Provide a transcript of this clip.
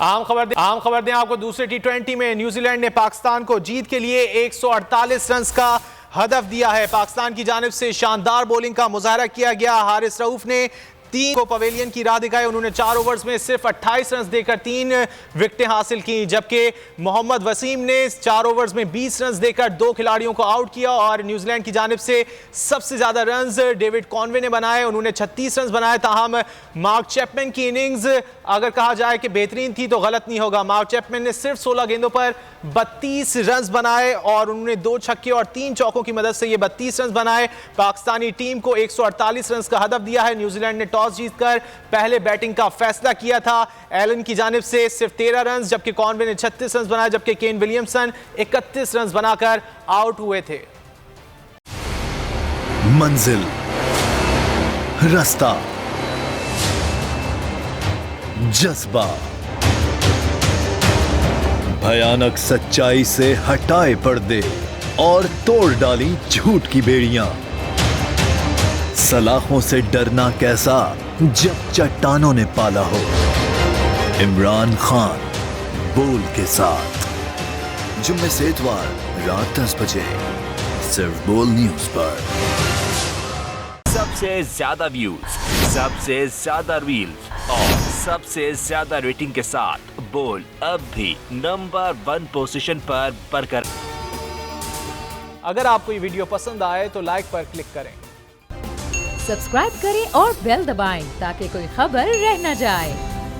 आम खबर दें आपको। दूसरे टी20 में न्यूजीलैंड ने पाकिस्तान को जीत के लिए 148 रन का हदफ दिया है। पाकिस्तान की जानिब से शानदार बॉलिंग का मुजाहरा किया गया। हारिस रऊफ ने 3 को पवेलियन की राह दिखाई। उन्होंने 4 ओवर्स में सिर्फ 28 रन देकर 3 विकेटें हासिल की, जबकि मोहम्मद वसीम ने 4 ओवर्स में 20 रन देकर 2 खिलाड़ियों को आउट किया। और न्यूजीलैंड की जानिब से सबसे ज्यादा रन डेविड कॉनवे ने बनाए, उन्होंने 36 रन बनाए। ताहम मार्क चैपमैन की इनिंग्स अगर कहा जाए कि बेहतरीन थी तो गलत नहीं होगा। मार्क चैपमैन ने सिर्फ 16 गेंदों पर 32 रन बनाए और उन्होंने 2 छक्के और 3 चौकों की मदद से ये 32 रन बनाए। पाकिस्तानी टीम को 148 रन का हदफ दिया है। न्यूजीलैंड ने टॉस जीतकर पहले बैटिंग का फैसला किया था। एलन की जानिब से सिर्फ 13 रन, जबकि कॉनवे ने 36 रन बनाए, जबकि केन विलियमसन 31 रन बनाकर आउट हुए थे। मंजिल, रास्ता, जज्बा, भयानक सच्चाई से हटाए पर्दे और तोड़ डाली झूठ की बेड़ियां। सलाखों से डरना कैसा जब चट्टानों ने पाला हो। इमरान खान बोल के साथ जुम्मे से इतवार रात 10 बजे सिर्फ बोल न्यूज पर। सबसे ज्यादा व्यूज, सबसे ज्यादा रील्स और सबसे ज्यादा रेटिंग के साथ बोल अब भी नंबर 1 पोजीशन पर बरकरार। अगर आपको ये वीडियो पसंद आए तो लाइक पर क्लिक करें, सब्सक्राइब करें और बेल दबाएं ताकि कोई खबर रह न जाए।